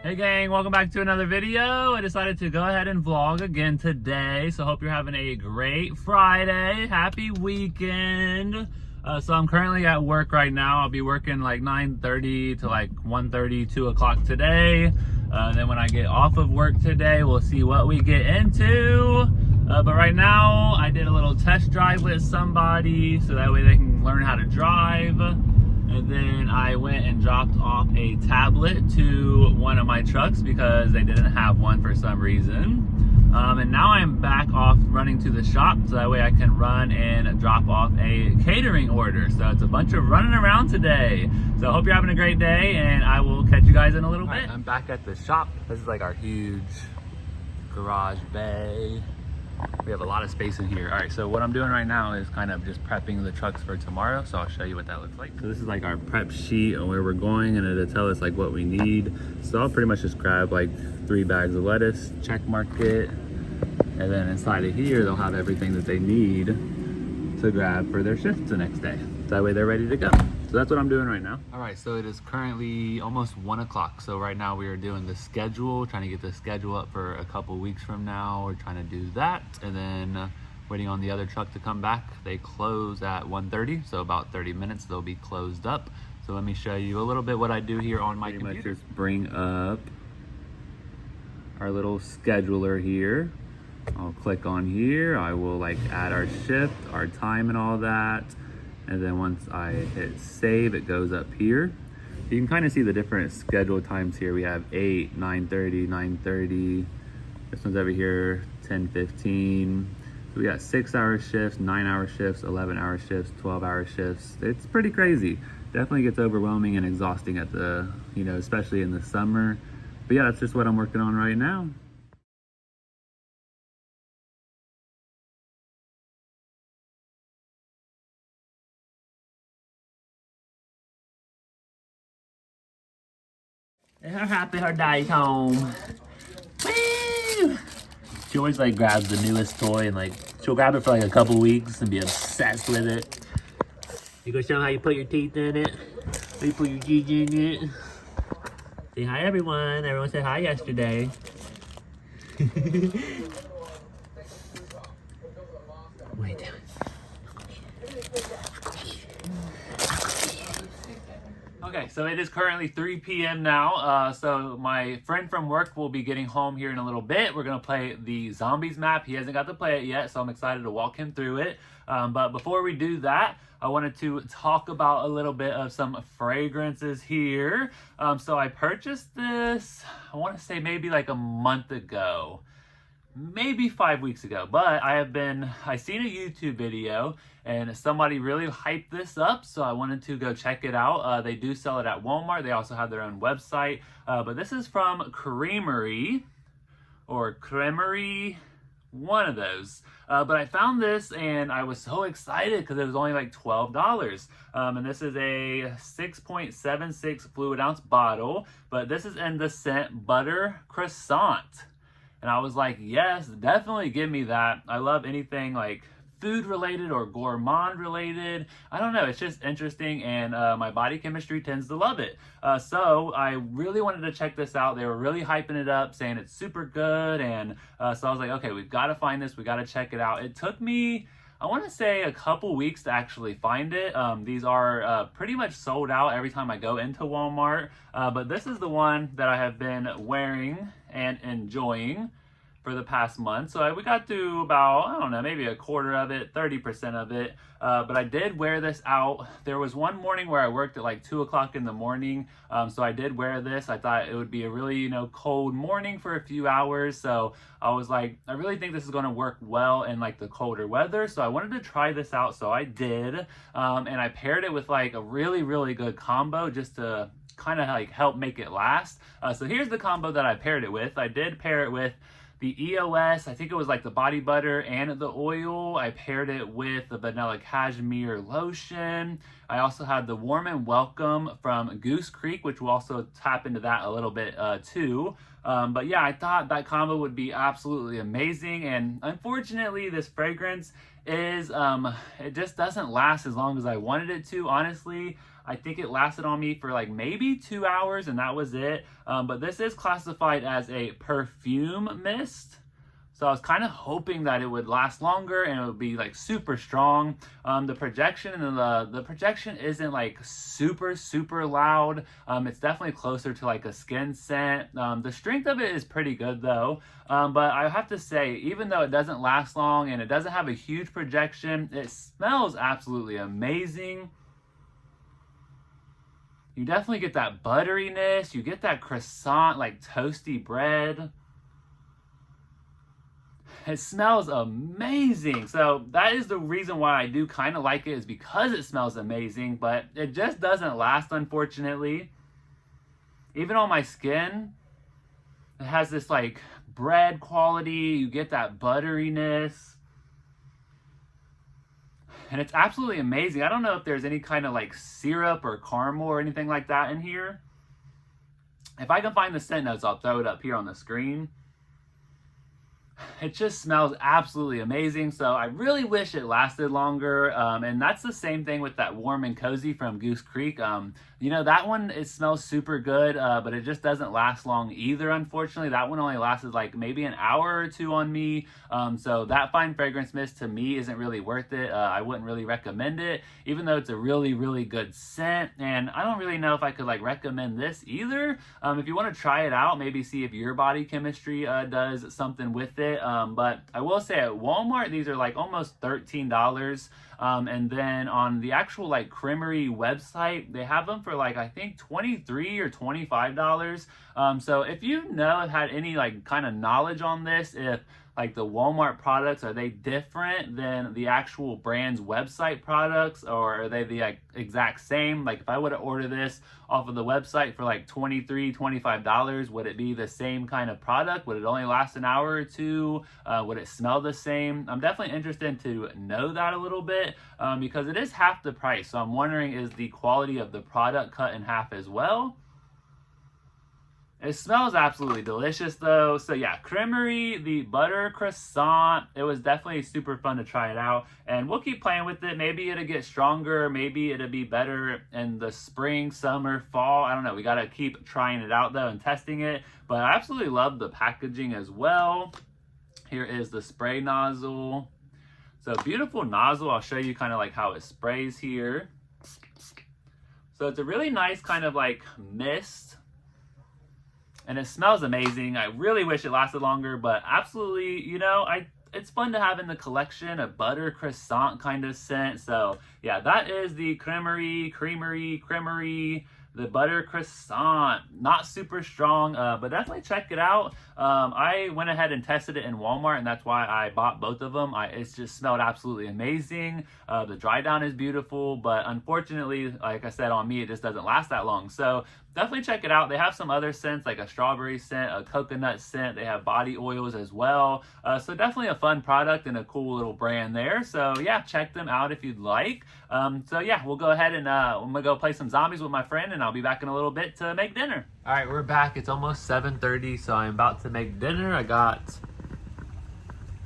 Hey gang, welcome back to another video. I decided to go ahead and vlog again today. So hope you're having a great Friday. Happy weekend. So I'm currently at work right now. I'll be working like 9:30 to like 1:30, 2 o'clock today. And then when I get off of work today, we'll see what we get into. But right now, I did a little test drive with somebody so that way they can learn how to drive. And then I went and dropped off a tablet to one of my trucks because they didn't have one for some reason. And now I'm back off running to the shop so that way I can run and drop off a catering order. So it's a bunch of running around today. So I hope you're having a great day and I will catch you guys in a little bit. I'm back at the shop. This is like our huge garage bay. We have a lot of space in here. All right, so what I'm doing right now is kind of just prepping the trucks for tomorrow. So I'll show you what that looks like. So this is like our prep sheet on where we're going and it'll tell us like what we need. So I'll pretty much just grab like 3 bags of lettuce, check mark it. And then inside of here, they'll have everything that they need to grab for their shift the next day. That way they're ready to go. So that's what I'm doing right now. All right, so it is currently almost 1 o'clock. So right now we are doing the schedule, trying to get the schedule up for a couple weeks from now. We're trying to do that. And then waiting on the other truck to come back. They close at 1:30, so about 30 minutes they'll be closed up. So let me show you a little bit what I do here on my computer. Let's just bring up our little scheduler here. I'll click on here. I will like add our shift, our time and all that. And then once I hit save, it goes up here. You can kind of see the different schedule times here. We have 8, 9:30, 9:30. This one's over here, 10:15. So we got 6-hour shifts, 9-hour shifts, 11-hour shifts, 12-hour shifts. It's pretty crazy. Definitely gets overwhelming and exhausting at the, especially in the summer. But yeah, that's just what I'm working on right now. Her happy her daddy's home. Woo! She always like grabs the newest toy and like she'll grab it for like a couple weeks and be obsessed with it. You gonna show them how you put your teeth in it? How you put your teeth in it? Say hi everyone. Everyone said hi yesterday. Wait down. Okay, so it is currently 3 p.m. now, so my friend from work will be getting home here in a little bit. We're going to play the Zombies map. He hasn't got to play it yet, so I'm excited to walk him through it. But before we do that, I wanted to talk about a little bit of some fragrances here. So I purchased this, I want to say maybe like a month ago. Maybe 5 weeks ago, but I seen a YouTube video and somebody really hyped this up, so I wanted to go check it out. They do sell it at Walmart. They also have their own website, but this is from Creamery, one of those. But I found this and I was so excited because it was only like $12. And this is a 6.76 fluid ounce bottle, but this is in the scent Butter Croissant. And I was like, yes, definitely give me that. I love anything like food related or gourmand related. I don't know, it's just interesting and my body chemistry tends to love it. So I really wanted to check this out. They were really hyping it up, saying it's super good. And so I was like, okay, we've got to find this. We got to check it out. It took me, I want to say a couple weeks to actually find it. These are pretty much sold out every time I go into Walmart. But this is the one that I have been wearing and enjoying for the past month. So we got to about, I don't know, maybe a quarter of it, 30% of it. But I did wear this out. There was one morning where I worked at like 2 o'clock in the morning. So I did wear this. I thought it would be a really, cold morning for a few hours. So I was like, I really think this is going to work well in like the colder weather. So I wanted to try this out. So I did. And I paired it with like a really, really good combo just to kind of like help make it last. So here's the combo that I paired it with. I did pair it with the EOS, I think it was like the body butter and the oil. I paired it with the vanilla cashmere lotion. I also had the warm and welcome from Goose Creek, which we'll also tap into that a little bit too. But yeah, I thought that combo would be absolutely amazing. And unfortunately, this fragrance is it just doesn't last as long as I wanted it to, honestly. I think it lasted on me for like maybe 2 hours and that was it. But this is classified as a perfume mist. So I was kind of hoping that it would last longer and it would be like super strong. The projection and the projection isn't like super loud. It's definitely closer to like a skin scent. The strength of it is pretty good though. But I have to say, even though it doesn't last long and it doesn't have a huge projection, it smells absolutely amazing. You definitely get that butteriness. You get that croissant, like toasty bread. It smells amazing. So that is the reason why I do kind of like it, is because it smells amazing, but it just doesn't last, unfortunately. Even on my skin, it has this like bread quality. You get that butteriness. And it's absolutely amazing. I don't know if there's any kind of like syrup or caramel or anything like that in here. If I can find the scent notes, I'll throw it up here on the screen. It just smells absolutely amazing. So I really wish it lasted longer. And that's the same thing with that Warm and Cozy from Goose Creek. You know, that one, it smells super good, but it just doesn't last long either, unfortunately. That one only lasted like maybe an hour or two on me. So that fine fragrance mist to me isn't really worth it. I wouldn't really recommend it, even though it's a really good scent. And I don't really know if I could like recommend this either. If you want to try it out, maybe see if your body chemistry does something with it. But I will say at Walmart, these are like almost $13. And then on the actual like Creamery website, they have them for like, I think $23 or $25. So if you know, had any like kind of knowledge on this, if like the Walmart products, are they different than the actual brand's website products, or are they the like exact same? Like if I would have ordered this off of the website for like $23, $25, would it be the same kind of product? Would it only last an hour or two? Would it smell the same? I'm definitely interested to know that a little bit, because it is half the price. So I'm wondering, is the quality of the product cut in half as well? It smells absolutely delicious though. So yeah, Creamery, the butter croissant, it was definitely super fun to try it out. And we'll keep playing with it. Maybe it'll get stronger. Maybe it'll be better in the spring, summer, fall. I don't know. We got to keep trying it out though and testing it. But I absolutely love the packaging as well. Here is the spray nozzle. So beautiful nozzle. I'll show you kind of like how it sprays here. So it's a really nice kind of like mist. And it smells amazing. I really wish it lasted longer, but absolutely, you know, it's fun to have in the collection, a butter croissant kind of scent. So yeah, that is the Creamery, the butter croissant. Not super strong, but definitely check it out. I went ahead and tested it in Walmart, and that's why I bought both of them. It's just smelled absolutely amazing. The dry down is beautiful, but unfortunately, like I said, on me, it just doesn't last that long. So definitely check it out. They have some other scents, like a strawberry scent, a coconut scent. They have body oils as well. So definitely a fun product and a cool little brand there. So yeah, check them out if you'd like. So yeah, we'll go ahead and I'm gonna go play some zombies with my friend, and I'll be back in a little bit to make dinner. All right, we're back. It's almost 7:30, so I'm about to make dinner. I got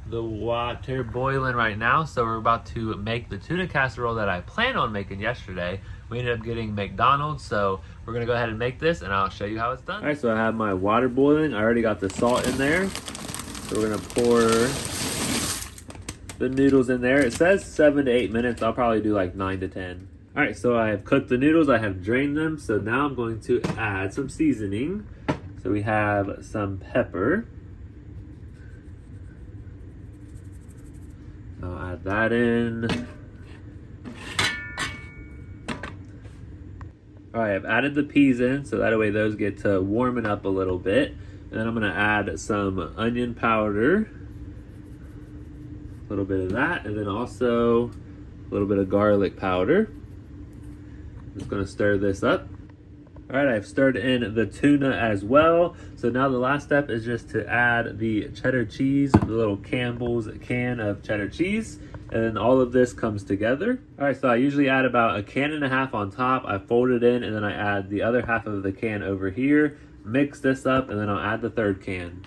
the water boiling right now, so we're about to make the tuna casserole that I planned on making yesterday. We ended up getting McDonald's, so we're gonna go ahead and make this, and I'll show you how it's done. All right, so I have my water boiling. I already got the salt in there, so we're gonna pour the noodles in there. It says 7 to 8 minutes. I'll probably do like 9 to 10. All right, so I have cooked the noodles. I have drained them, so now I'm going to add some seasoning. So we have some pepper. I'll add that in. All right, I've added the peas in, so that way those get to warming up a little bit. And then I'm gonna add some onion powder, a little bit of that, and then also a little bit of garlic powder. I'm just gonna stir this up. All right, I've stirred in the tuna as well. So now the last step is just to add the cheddar cheese, the little Campbell's can of cheddar cheese. And then all of this comes together. All right, so I usually add about 1.5 cans on top. I fold it in, and then I add the other half of the can over here, mix this up, and then I'll add the third can.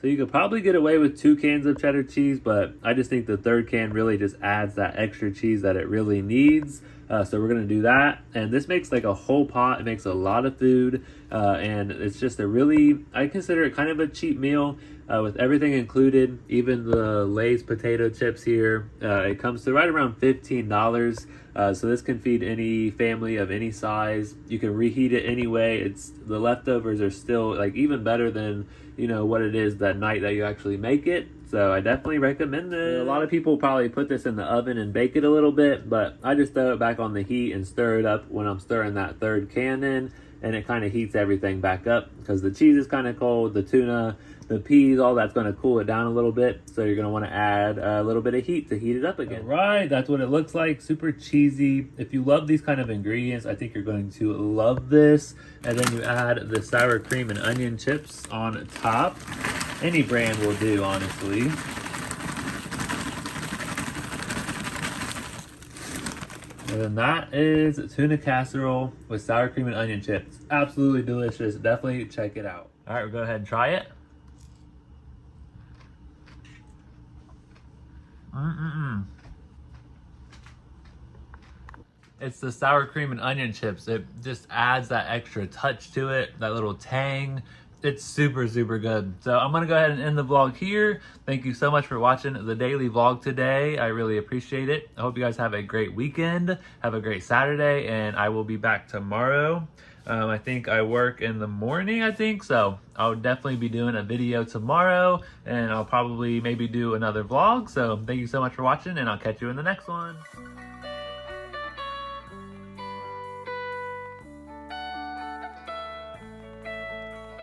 So you could probably get away with 2 cans of cheddar cheese, but I just think the 3rd can really just adds that extra cheese that it really needs. So we're gonna do that. And this makes like a whole pot. It makes a lot of food. And it's just a really, I consider it kind of a cheap meal with everything included, even the Lay's potato chips here. It comes to right around $15. So this can feed any family of any size. You can reheat it anyway. The leftovers are still like even better than, you know, what it is that night that you actually make it. So I definitely recommend it. A lot of people probably put this in the oven and bake it a little bit, but I just throw it back on the heat and stir it up when I'm stirring that 3rd can in, and it kind of heats everything back up because the cheese is kind of cold, the tuna, the peas, all that's going to cool it down a little bit. So you're going to want to add a little bit of heat to heat it up again. All right, that's what it looks like. Super cheesy. If you love these kind of ingredients, I think you're going to love this. And then you add the sour cream and onion chips on top. Any brand will do, honestly. And then that is tuna casserole with sour cream and onion chips. Absolutely delicious. Definitely check it out. All right, we'll go ahead and try it. It's the sour cream and onion chips. It just adds that extra touch to it, that little tang. It's super, super good. So I'm gonna go ahead and end the vlog here. Thank you so much for watching the daily vlog today. I really appreciate it. I hope you guys have a great weekend, have a great Saturday, and I will be back tomorrow. I think I work in the morning, so I'll definitely be doing a video tomorrow, and I'll probably maybe do another vlog. So thank you so much for watching, and I'll catch you in the next one.